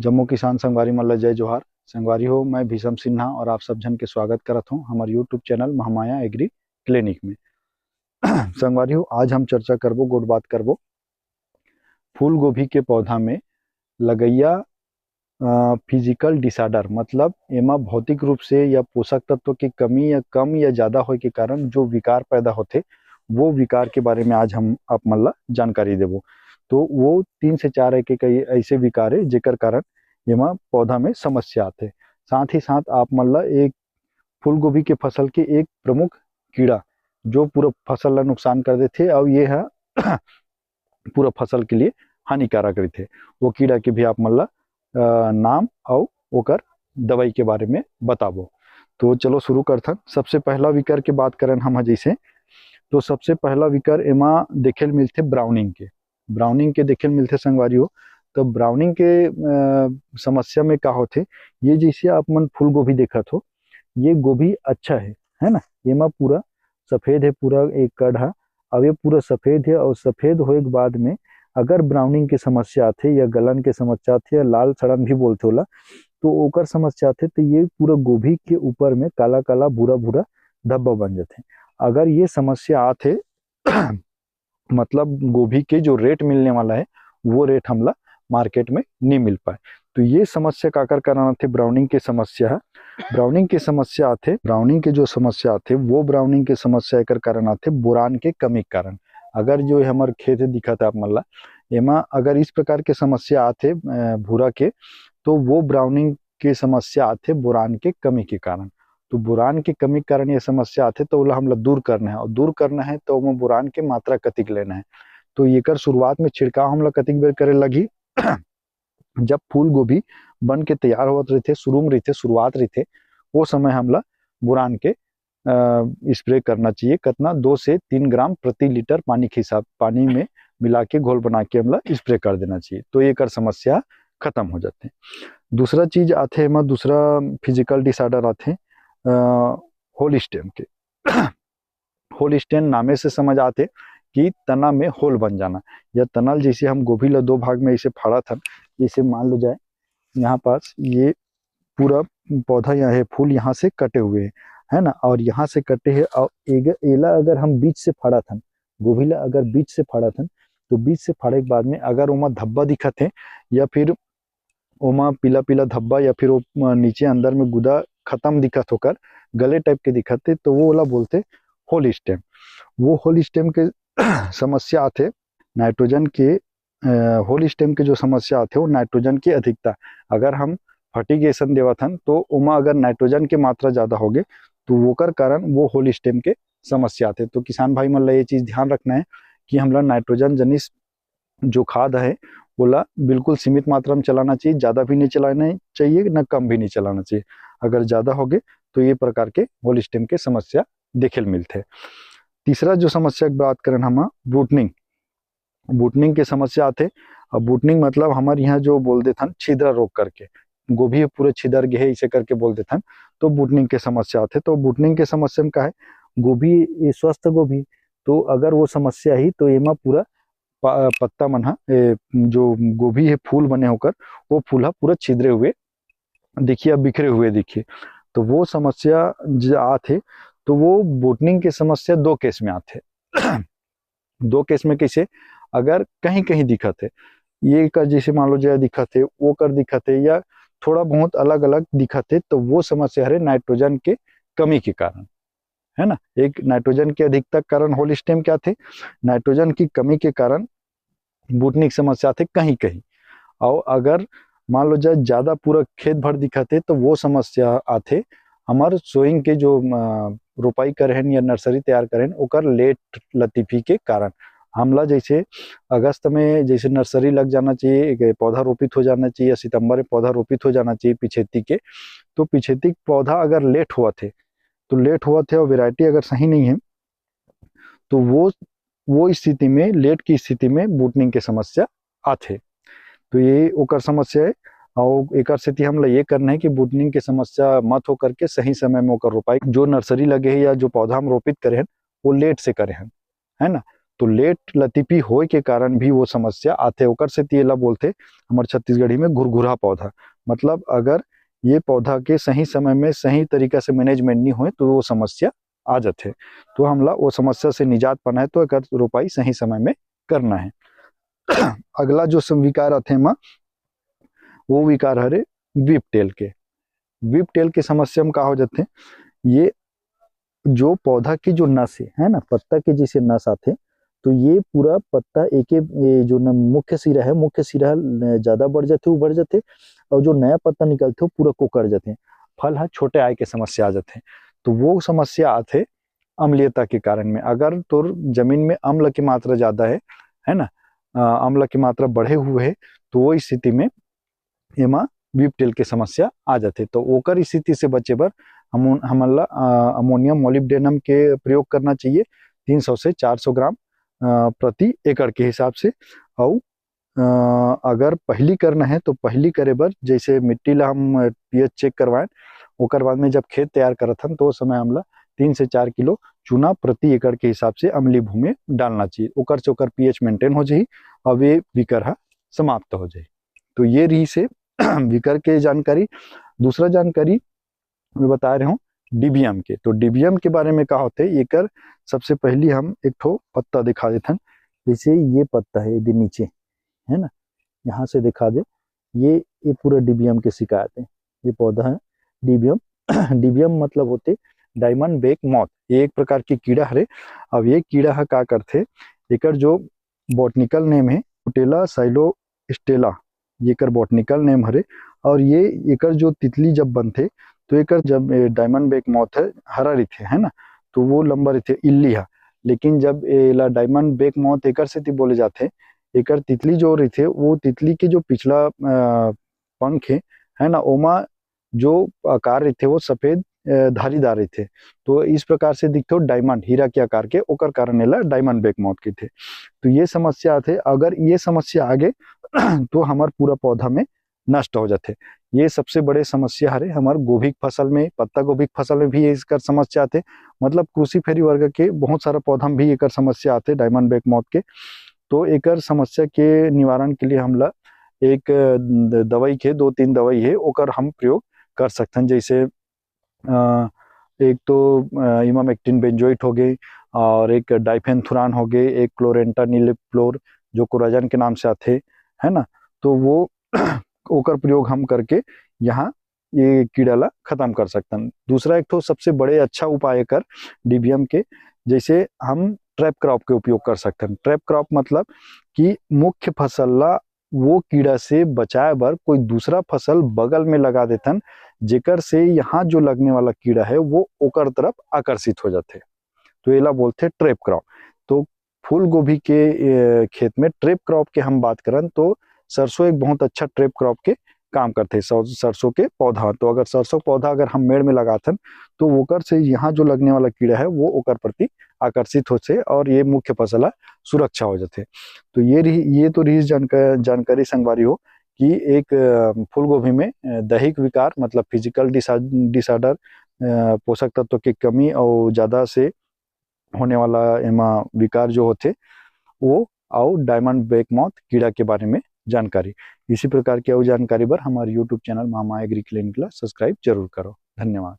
जम्मू किसान संगवारी मल्ला जय जोहार। संगवारी हो, मैं भीषम सिन्हा और आप सब जन के स्वागत करत हूँ हमारे YouTube channel Mahamaya agri clinic में। संगवारी हो, आज हम चर्चा करबो गोट बात करबो फूल गोभी के पौधा में लगैया फिजिकल डिसऑर्डर, मतलब एमा भौतिक रूप से या पोषक तत्व की कमी या कम या ज़्यादा होए के कारण जो विकार पैदा होते, वो विकार के बारे में आज हम आप मन ला जानकारी देबो। तो वो 3 से 4 एक कई ऐसे विकार है जेकर कारण एमा पौधा में समस्या आते। साथ ही साथ आप मन ला एक फूल गोभी के फसल के एक प्रमुख कीड़ा जो पूरा फसल ला नुकसान कर देते और ये है पूरा फसल के लिए हानिकारक रहते, वो कीड़ा के भी आप मन ला नाम और ओकर दवाई के बारे में बताबो। तो चलो शुरू करथन। सबसे पहला विकार के बात करें हम जैसे, तो सबसे पहला विकार एमा देखेल मिलते ब्राउनिंग के देखेल मिलते संगवारी हो। तो ब्राउनिंग के समस्या में का होते, ये जैसे आप मन फूल गोभी देखत हो, ये गोभी अच्छा है ना, एमा पूरा सफेद है, पूरा एक कड़ है। अब ये पूरा सफेद है और सफेद होए के बाद में अगर ब्राउनिंग के समस्या आथे या गलन के समस्या आथे या लाल सड़न भी बोलते होला, तो ओकर समस्या आथे तो ये पूरा गोभी के ऊपर में काला काला भूरा भूरा धब्बा बन जाते। अगर ये समस्या आथे मतलब गोभी के जो रेट मिलने वाला है वो रेट हमला मार्केट में नहीं मिल पाए, तो ये समस्या काकर कारण आथे, ब्राउनिंग के समस्या है। ब्राउनिंग के समस्या आथे, ब्राउनिंग के जो समस्या आथे वो ब्राउनिंग के समस्या एकर कारण आथे बोरान के कमी के कारण। अगर जो हमारे खेत दिखत है आप मन ला, एमा अगर इस प्रकार के समस्या आथे भूरा के, तो वो ब्राउनिंग के समस्या आथे बोरान के कमी के कारण। तो बोरान की कमी के कारण ये समस्या आथे, तो ओला हमला दूर करना है, और दूर करना है तो ओमा बोरान के मात्रा कतिक लेना है। तो एकर शुरुआत में छिड़काव हमला कतिक बेर करे लगी जब फूल गोभी बन के तैयार होत रहते, शुरू में रहते, शुरुआत रहते, वो समय हमला बोरान के स्प्रे करना चाहिए। कितना 2 से 3 ग्राम प्रति लीटर पानी के हिसाब, पानी में मिला के घोल बना के हमला स्प्रे कर देना चाहिए, तो ये कर समस्या खत्म हो जाते। दूसरा चीज आते हैं, दूसरा फिजिकल डिसऑर्डर आते होल स्टेम के। होल स्टेम नामे से समझ आते कि तना में होल बन जाना, या तनल जैसे हम गोभी ला 2 भाग में ऐसे फाड़ा था, जैसे मान लो जाए यहाँ पास ये पूरा पौधा यहाँ है, फूल यहाँ से कटे हुए है ना, और यहाँ से कटे हैं, और एला अगर हम बीच से फाड़ा था, गोभी ला अगर बीच से फाड़ा था, तो बीच से फाड़े के बाद में अगर ओमा धब्बा दिखत है या फिर ओमा पीला पीला धब्बा या फिर वो नीचे अंदर में गुदा खत्म दिखत होकर गले टाइप के दिखत है, तो वो वाला बोलते होल स्टेम। वो होल स्टेम के समस्या आते नाइट्रोजन के, होल स्टेम के जो समस्या आते वो नाइट्रोजन की अधिकता। अगर हम फर्टिगेशन देवत हन तो उमा अगर नाइट्रोजन के मात्रा ज़्यादा होगे तो वोकर कारण वो होल स्टेम के समस्या आते। तो किसान भाई मन ला ये चीज़ ध्यान रखना है कि हमला नाइट्रोजन जनित जो खाद है बोला बिल्कुल सीमित मात्रा में चलाना चाहिए, ज़्यादा भी नहीं चलाना चाहिए न कम भी नहीं चलाना चाहिए। अगर ज़्यादा होगे तो ये प्रकार के होल स्टेम के समस्या देखे मिलते। तीसरा जो समस्या की बात करें हम, बूटनिंग के समस्या आते। अब बूटनिंग मतलब हमारे यहाँ जो बोल देते हैं छिद्र रोग करके, गोभी पूरे छिदर गए इसे करके बोल देते हैं, तो बूटनिंग के समस्या आते। तो बूटनिंग के समस्या में क्या है, गोभी ये स्वस्थ गोभी, तो अगर वो समस्या ही तो एमा पूरा पत्ता मन जो गोभी है फूल बने होकर वो फूल पूरा छिद्रे हुए दिखिए, बिखरे हुए दिखिए, तो वो समस्या जो आते, तो वो बूटनिंग के समस्या 2 केस में आते। 2 केस में कैसे, अगर कहीं कहीं दिखत है, ये कर जैसे मान लो जय दिखत है, वो कर दिखत है, या थोड़ा बहुत अलग अलग दिखत है, तो वो समस्या है नाइट्रोजन के कमी के कारण, है ना। एक नाइट्रोजन के अधिकता कारण होल स्टेम क्या थे, नाइट्रोजन की कमी के कारण बूटनिक समस्या थे कहीं कहीं। और अगर मान लो जाए ज्यादा पूरा खेत भर दिखत है, तो वो समस्या आते हमारे सोइंग के जो रोपाई करें या नर्सरी तैयार करें ओकर लेट लतीफी के कारण। हमला जैसे अगस्त में जैसे नर्सरी लग जाना चाहिए, पौधा रोपित हो जाना चाहिए, सितंबर में पौधा रोपित हो जाना चाहिए पिछेती के, तो पिछेती पौधा अगर लेट हुआ थे तो लेट हुआ थे और वैरायटी अगर सही नहीं है, तो वो स्थिति में, लेट की स्थिति में बूटनिंग के समस्या आते। तो ये ओकर समस्या है। और एक स्थिति हमला ये करना है कि बूटनिंग के समस्या मत हो करके सही समय में ओकर रोपाई, जो नर्सरी लगे है या जो पौधा हम रोपित करे हैं वो लेट से करे हैं, है ना। तो लेट लतीपी होए के कारण भी वो समस्या आथे। ओकर से तेला बोलते हमारे छत्तीसगढ़ी में घुरघुरा पौधा। मतलब अगर ये पौधा के सही समय में सही तरीका से मैनेजमेंट नहीं होए तो वो समस्या आ जाते। तो हमला वो समस्या से निजात पाना है तो एकर रोपाई सही समय में करना है। अगला जो विकार आथे मा वो विकार हरे वीप टेल के। वीप टेल के समस्या में का हो जाते, ये जो पौधा की जो नस है ना, पत्ता के जैसे नस आते, तो ये पूरा पत्ता एक ये जो न मुख्य सिरा है, मुख्य सिरा ज्यादा बढ़ जाते, वो बढ़ जाते, और जो नया पत्ता निकलते वो पूरा कोकड़ जाते, फल है छोटे आय के समस्या आ जाते। तो वो समस्या आते अम्लीयता के कारण में। अगर तो जमीन में अम्ल की मात्रा ज्यादा है ना, अम्ल की मात्रा बढ़े हुए है, तो वो स्थिति में एमा वीप टेल के समस्या आ जाते। तो ओकर स्थिति से बचे बर हमला अमोनियम मोलिब्डेनम के प्रयोग करना चाहिए 300 से 400 ग्राम प्रति एकड़ के हिसाब से। और अगर पहली करना है तो पहली करे बर जैसे मिट्टी ला हम पीएच चेक करवाएं, ओकर बाद में जब खेत तैयार करत हन तो उस समय हमला 3 से 4 किलो चूना प्रति एकड़ के हिसाब से अम्लीय भूमि डालना चाहिए। ओकर से ओकर पीएच मेंटेन हो जाही और ये विकर समाप्त हो जाए। तो ये रही से विकर के जानकारी। दूसरा जानकारी मैं बता रहा हूँ डिबियम के। तो डिबियम के बारे में कहा होते एकर सबसे पहली हम एक ठो पत्ता दिखा देते हैं। जैसे ये पत्ता है ये नीचे है ना, यहाँ से दिखा दे, ये पूरा डिबियम के शिकायत है। ये पौधा है डिबियम। डिबियम मतलब होते डायमंड बेक मॉथ, ये एक प्रकार की कीड़ा है। अब ये कीड़ा है का करते, एकर जो बॉटनिकल नेम है कुटेला साइलोस्टेला, ये कर बॉटनिकल नेम हरे। और ये एकर जो तितली जब बनते तो एकर जब डायमंड बेक मॉथ है हरा रहते है ना, तो वो लंबा रहते इल्ली है। लेकिन जब एला डायमंड बेक मॉथ एकर से बोले जाते, एकर तितली जो रहते वो तितली के जो पिछला पंख है ना, ओमा जो आकार रहते वो सफेद धारीदार रहते। तो इस प्रकार से दिखते हो डायमंड हीरा के आकार के, ओकर कारण एला डायमंड बेक मॉथ के थे। तो ये समस्या थे, अगर ये समस्या आगे तो हमार पूरा पौधा में नष्ट हो जाते। ये सबसे बड़े समस्या हरे हमार गोभी फसल में, पत्ता गोभी फसल में भी इसका समस्या आते। मतलब क्रूसीफेरी वर्ग के बहुत सारा पौधा में भी एकर समस्या आते डायमंड बेक मॉथ के। तो एकर समस्या के निवारण के लिए हमला एक दवाई के 2-3 दवाई है ओकर हम प्रयोग कर सकते हैं। जैसे एक तो इमामेक्टिन बेंजोइट हो गई, और एक डाइफेंथुरान हो गए, एक क्लोरेंटानिलिप्लोर जो कोराजन के नाम से आते है ना। तो वो ओकर प्रयोग हम करके यहाँ ये कीड़ा ला खत्म कर सकते हैं। दूसरा एक तो सबसे बड़े अच्छा उपाय कर डिबियम के, जैसे हम ट्रैप क्रॉप के उपयोग कर सकते हैं। ट्रैप क्रॉप मतलब कि मुख्य फसल ला वो कीड़ा से बचाए बर कोई दूसरा फसल बगल में लगा देतन, जेकर से यहाँ जो लगने वाला कीड़ा है वो ओकर तरफ आकर्षित हो जाते। तो एला बोलते ट्रैप क्रॉप। तो फूल गोभी के खेत में ट्रैप क्रॉप के हम बात करें तो सरसों एक बहुत अच्छा ट्रैप क्रॉप के काम करते हैं। सरसों के पौधा, तो अगर सरसों पौधा अगर हम मेड़ में लगाते तो ओकर से यहाँ जो लगने वाला कीड़ा है वो ओकर प्रति आकर्षित होते और ये मुख्य फसल सुरक्षा हो जाते। तो ये तो रही जानकारी संगवारी हो कि एक फूल गोभी में दैहिक विकार मतलब फिजिकल डिसऑर्डर, पोषक तत्व की कमी और ज्यादा से होने वाला एमा विकार जो होते वो, और डायमंड बेक मॉथ कीड़ा के बारे में जानकारी। इसी प्रकार की और जानकारी पर हमारे YouTube channel Mahamaya agri clinic ला सब्सक्राइब जरूर करो। धन्यवाद।